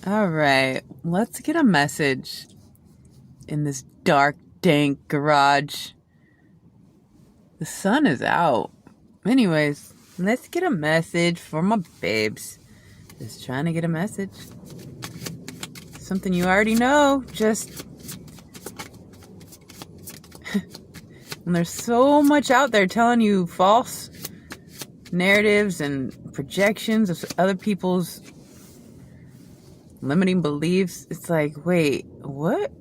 All right, let's get a message in this dark, dank garage. The sun is out. Anyways, let's get a message for my babes. Just trying to get a message. Something you already know, just when there's so much out there telling you false narratives and projections of other people's limiting beliefs, it's like, wait, what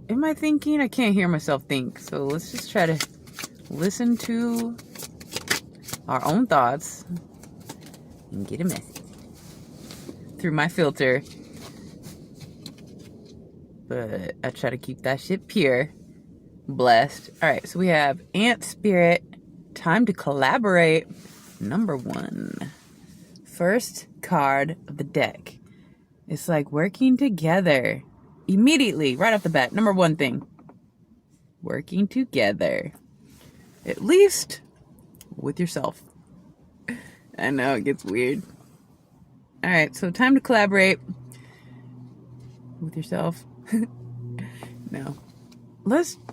am I thinking? I can't hear myself think. So let's just try to listen to our own thoughts and get a message through my filter. But I try to keep that shit pure. Blessed. All right, so we have Ant Spirit. Time to collaborate. Number 1. First card of the deck. It's like working together. Immediately, right off the bat. Number 1 thing. Working together. At least with yourself. I know, it gets weird. All right, so time to collaborate with yourself. No.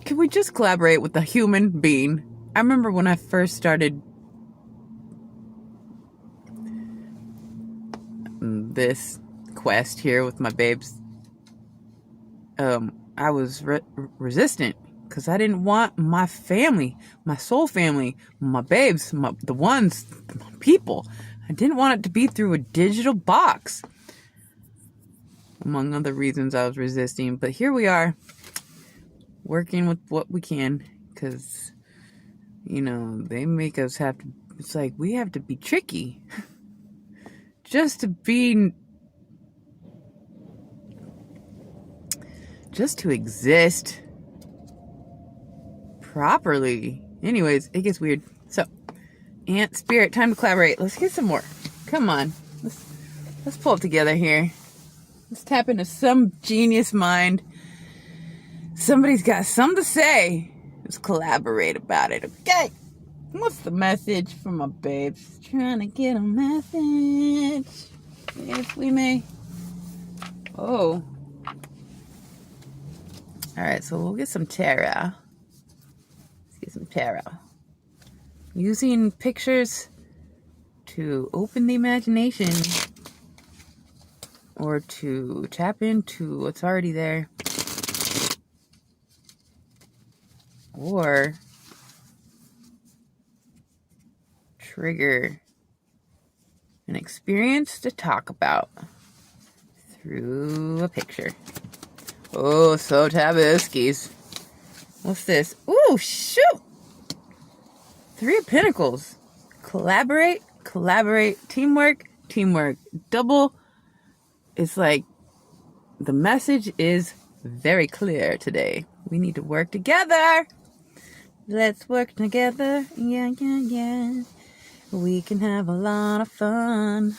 Can we just collaborate with a human being? I remember when I first started this quest here with my babes, I was resistant because I didn't want my family, my soul family, my babes, my people. I didn't want it to be through a digital box. Among other reasons I was resisting. But here we are, working with what we can, because, you know, they make us have to, it's like we have to be tricky just to exist properly. Anyways, it gets weird. So, Ant Spirit, time to collaborate. Let's get some more. Come on. Let's pull it together here. Let's tap into some genius mind. Somebody's got something to say. Let's collaborate about it, okay? What's the message for my babes? Trying to get a message, if we may. Oh. Alright, so we'll get some tarot. Let's get some tarot. Using pictures to open the imagination or to tap into what's already there, or trigger an experience to talk about through a picture. Oh, so tabuskis. What's this? Ooh, shoot! 3 of Pentacles. Collaborate, teamwork. Double. It's like the message is very clear today. We need to work together. Let's work together. Yeah. We can have a lot of fun.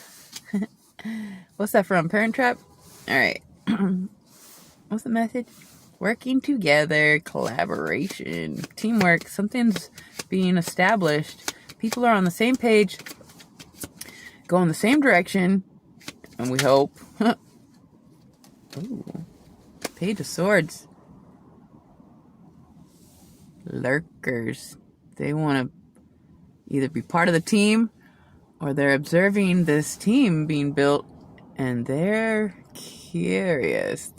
What's that from? Parent Trap? Alright. What's the message? Working together, collaboration, teamwork. Something's being established. People are on the same page, going the same direction, and we hope. Ooh, Page of Swords. Lurkers. They want to either be part of the team, or they're observing this team being built, and they're curious.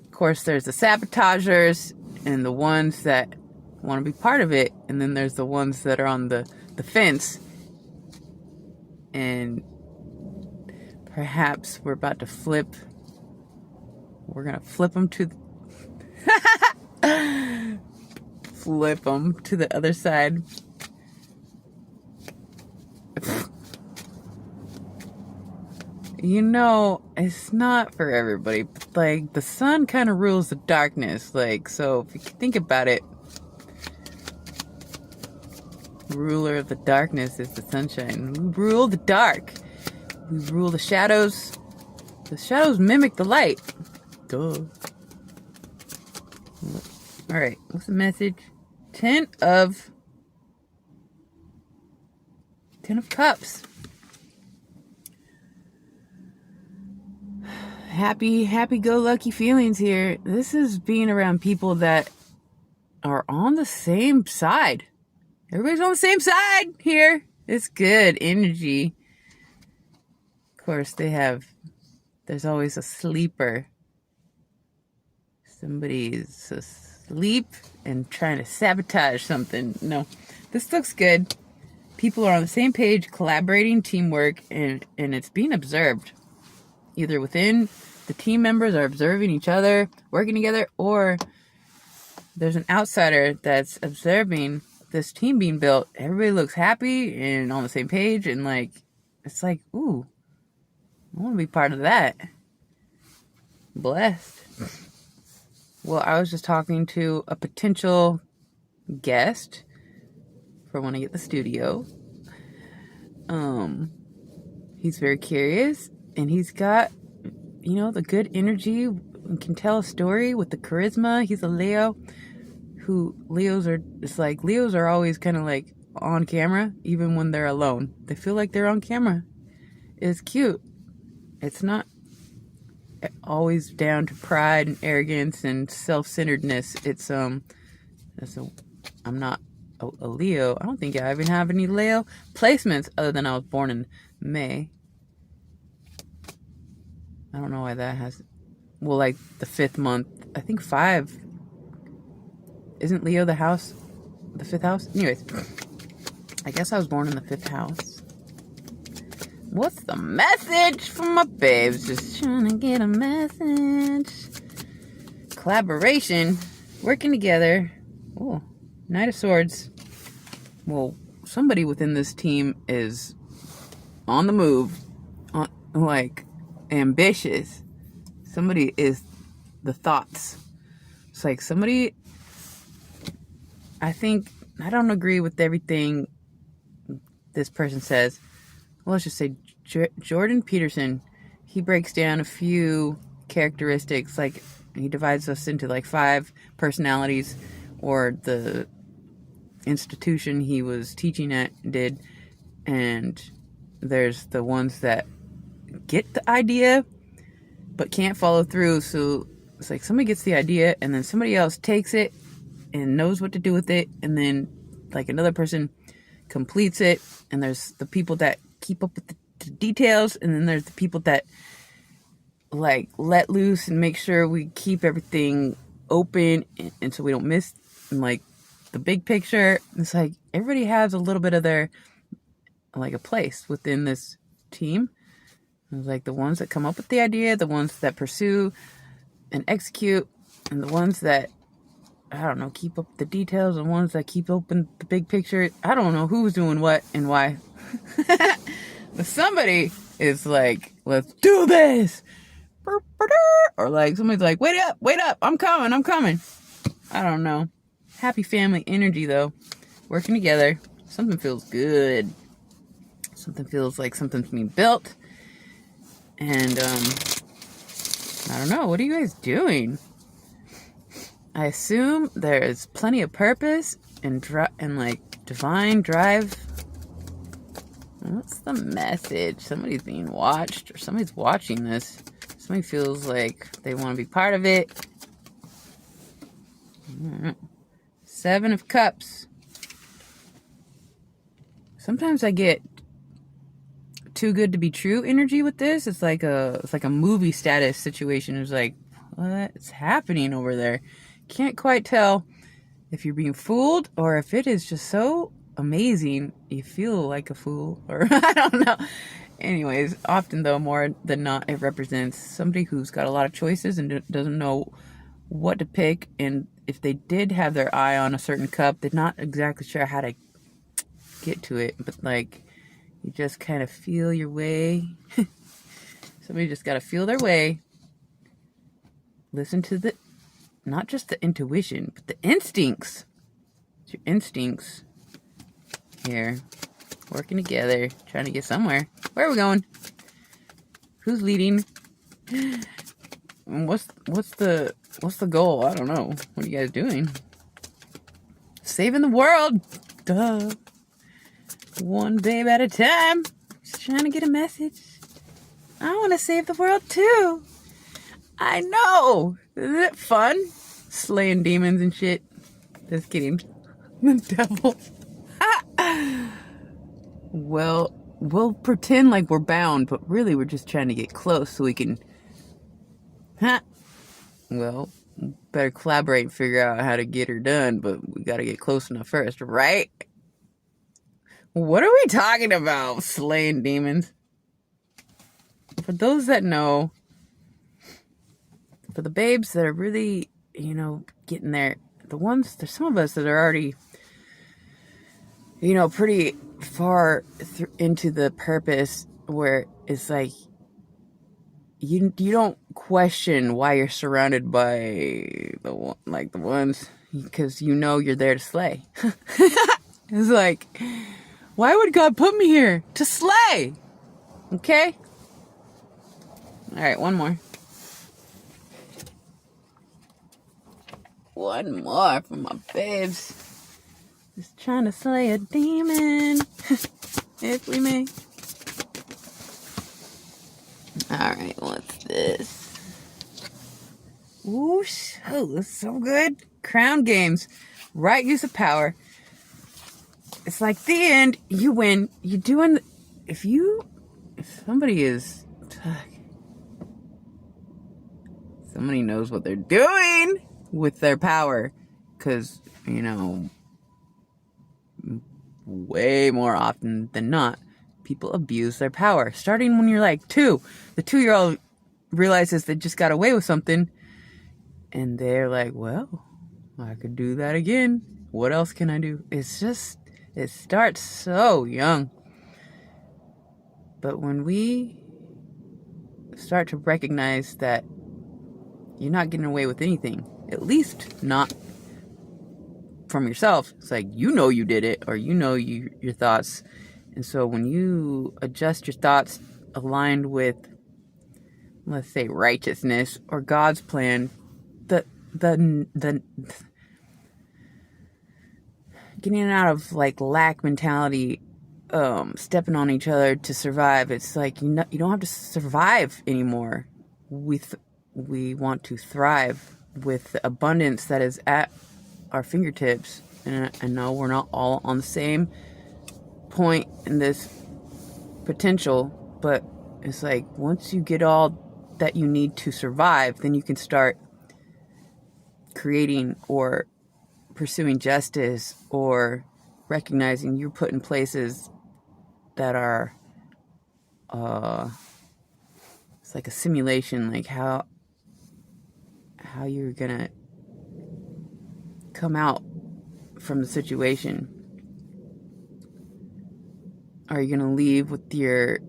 Of course, there's the sabotagers and the ones that want to be part of it, and then there's the ones that are on the fence, and perhaps we're about to flip. We're gonna flip them to flip them to the other side. You know, it's not for everybody, but like the sun kind of rules the darkness. Like, so if you think about it, ruler of the darkness is the sunshine. We rule the dark. We rule the shadows. The shadows mimic the light. Duh. Alright, what's the message? 10 of Cups. happy-go-lucky feelings here. This is being around people that are on the same side. Everybody's on the same side here. It's good energy. Of course, there's always a sleeper. Somebody's asleep and trying to sabotage something. No, this looks good. People are on the same page, collaborating, teamwork, and it's being observed. Either within the team members are observing each other, working together, or there's an outsider that's observing this team being built. Everybody looks happy and on the same page, and like, it's like, ooh, I want to be part of that. Blessed. Well, I was just talking to a potential guest for when I get the studio. He's very curious, and he's got, the good energy, and can tell a story with the charisma. He's a Leo. Leos are always kind of like on camera, even when they're alone. They feel like they're on camera. It's cute. It's not always down to pride and arrogance and self-centeredness. I'm not a Leo. I don't think I even have any Leo placements other than I was born in May. I don't know why that has... Well, like the 5th month. I think 5. Isn't Leo the 5th house? Anyways, I guess I was born in the 5th house. What's the message from my babes? Just trying to get a message. Collaboration. Working together. Oh, Knight of Swords. Well, somebody within this team is on the move. Ambitious. Somebody is the thoughts. It's like somebody... I don't agree with everything this person says. Well, let's just say Jordan Peterson, he breaks down a few characteristics, like he divides us into like 5 personalities, or the institution he was teaching at did, and there's the ones that get the idea but can't follow through. So it's like somebody gets the idea and then somebody else takes it and knows what to do with it, and then like another person completes it, and there's the people that keep up with the details, and then there's the people that like let loose and make sure we keep everything open and so we don't miss like the big picture. It's like everybody has a little bit of their like a place within this team. It's like the ones that come up with the idea, the ones that pursue and execute, and the ones that, I don't know, keep up the details, and ones that keep open the big picture. I don't know who's doing what and why. But somebody is like, let's do this. Or like somebody's like, wait up, I'm coming. I don't know. Happy family energy though. Working together. Something feels good. Something feels like something's being built. And I don't know, what are you guys doing? I assume there is plenty of purpose and like divine drive. What's the message? Somebody's being watched, or somebody's watching this. Somebody feels like they want to be part of it. 7 of Cups. Sometimes I get too good to be true energy with this. It's like a movie status situation. It's like, what's happening over there? Can't quite tell if you're being fooled or if it is just so amazing you feel like a fool, or I don't know. Anyways, often though, more than not, it represents somebody who's got a lot of choices and doesn't know what to pick, and if they did have their eye on a certain cup, they're not exactly sure how to get to it, but like you just kind of feel your way. Somebody just got to feel their way. Listen to not just the intuition, but the instincts. It's your instincts here, working together, trying to get somewhere. Where are we going? Who's leading? What's the goal? I don't know. What are you guys doing? Saving the world. Duh. One babe at a time. Just trying to get a message. I want to save the world too. I know. Isn't it fun? Slaying demons and shit. Just kidding. The devil. Well, we'll pretend like we're bound, but really we're just trying to get close so we can... Well, better collaborate and figure out how to get her done, but we gotta get close enough first, right? What are we talking about? Slaying demons? For those that know, for the babes that are really, getting there, there's some of us that are already, pretty far into the purpose where it's like, you don't question why you're surrounded by the ones, because you're there to slay. It's like, why would God put me here? To slay! Okay? Alright, one more. One more for my babes. Just trying to slay a demon. If we may. Alright, what's this? Ooh, that's so good. Crown games. Right use of power. It's like the end, you win. You're doing... If somebody is... Somebody knows what they're doing with their power. Because, way more often than not, people abuse their power. Starting when you're like 2. The 2-year-old realizes they just got away with something. And they're like, well, I could do that again. What else can I do? It's just, it starts so young. But when we start to recognize that you're not getting away with anything, at least not from yourself. It's like, you did it, or your thoughts. And so when you adjust your thoughts aligned with, let's say, righteousness or God's plan, the getting out of like lack mentality, stepping on each other to survive. It's like you don't have to survive anymore. We want to thrive with the abundance that is at our fingertips. And I know we're not all on the same point in this potential, but it's like once you get all that you need to survive, then you can start creating or pursuing justice or recognizing you're put in places that are it's like a simulation, like how you're gonna come out from the situation. Are you gonna leave with your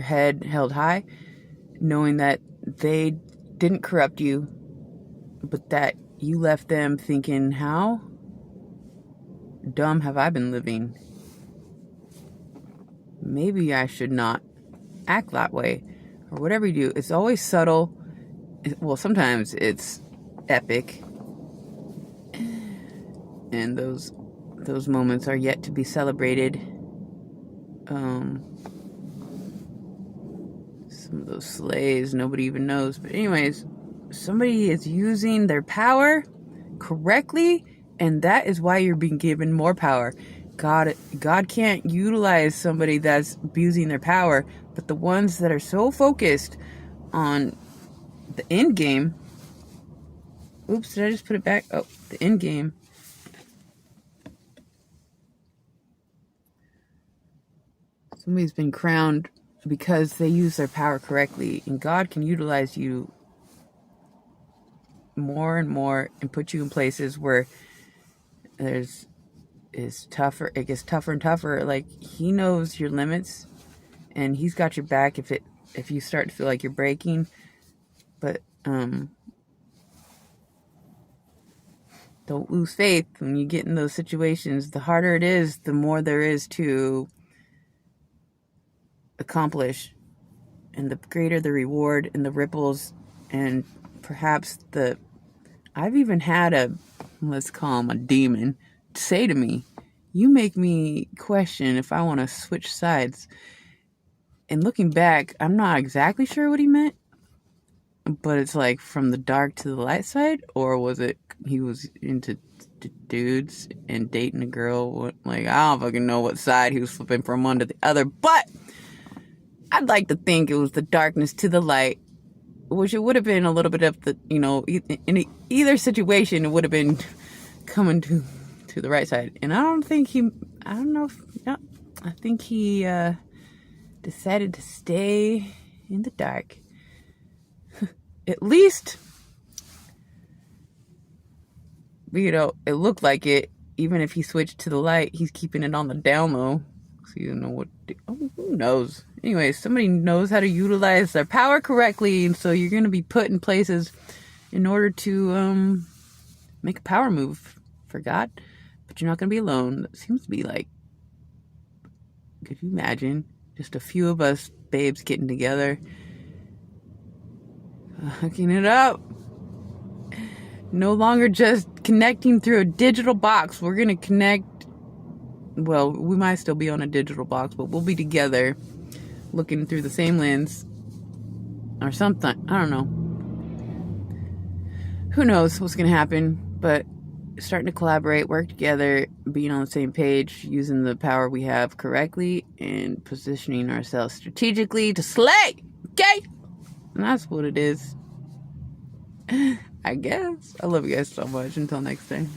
head held high, knowing that they didn't corrupt you, but that you left them thinking, how dumb have I been living? Maybe I should not act that way, or whatever you do. It's always subtle. Well, sometimes it's epic, and those moments are yet to be celebrated. Some of those slays nobody even knows, but anyways, somebody is using their power correctly, and that is why you're being given more power. God can't utilize somebody that's abusing their power, but the ones that are so focused on the end game. Oops, did I just put it back? Oh, the end game. Somebody's been crowned because they use their power correctly, and God can utilize you more and more and put you in places where it gets tougher and tougher. Like, he knows your limits, and he's got your back if you start to feel like you're breaking. But don't lose faith when you get in those situations. The harder it is, the more there is to accomplish, and the greater the reward and the ripples, and perhaps I've even had let's call him a demon, say to me, you make me question if I want to switch sides. And looking back, I'm not exactly sure what he meant, but it's like from the dark to the light side, or was it he was into dudes and dating a girl? Like, I don't fucking know what side he was flipping from one to the other, but I'd like to think it was the darkness to the light, which it would have been a little bit of the, in either situation, it would have been coming to the right side. And I don't know if, no, I think he decided to stay in the dark. At least, it looked like it. Even if he switched to the light, he's keeping it on the down low. So you know what, who knows? Anyway, somebody knows how to utilize their power correctly, and so you're going to be put in places in order to make a power move for God. But you're not going to be alone. That seems to be like, could you imagine just a few of us babes getting together, hooking it up? No longer just connecting through a digital box. We're going to connect. Well, we might still be on a digital box, but we'll be together looking through the same lens or something. I don't know. Who knows what's going to happen, but starting to collaborate, work together, being on the same page, using the power we have correctly, and positioning ourselves strategically to slay. Okay? And that's what it is. I guess. I love you guys so much. Until next time.